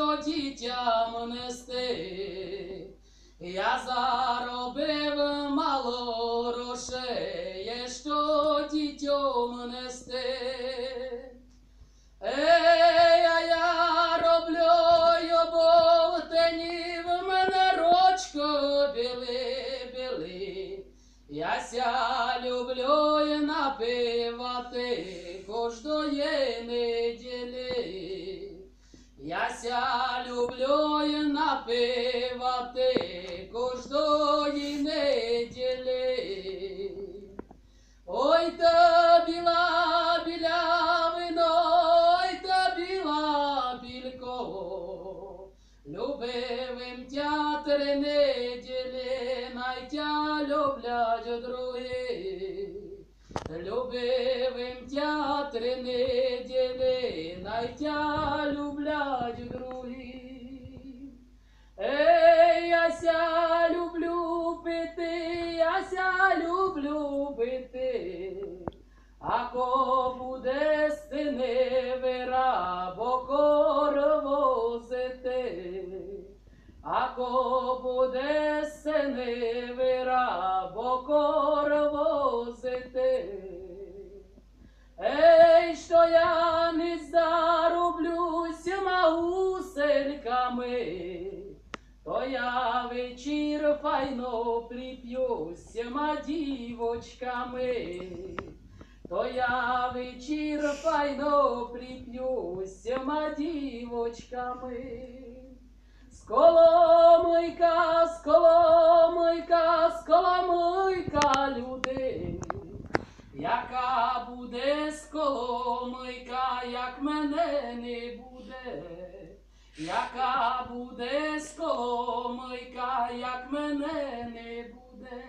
що дітям нести. Я заробив мало грошей, що дітям нести. А я роблю бовтені, в мене рочко біли. Я ся люблю і напивати кожної неділі. Я ся люблю і напивати кожної неділі. Ой, та біла білявино, ой, та біла білько, любивим тя 3 неділі, найтя люблять другі. Любивим тя 3 неділі, найтя люблять другі. Я люблю пити, я люблю пити, а ко буде синевира, бо возити. А ко буде синевира, бо возити. Що я не зароблюся гусельками, то я вечір файно прип'юся дівочками. То я вечір файно прип'юся дівочками. Сколомийка, сколомийка, сколомийка, люди, яка буде сколомийка, як мене не буде. Яка буде сколомийка, як мене не буде.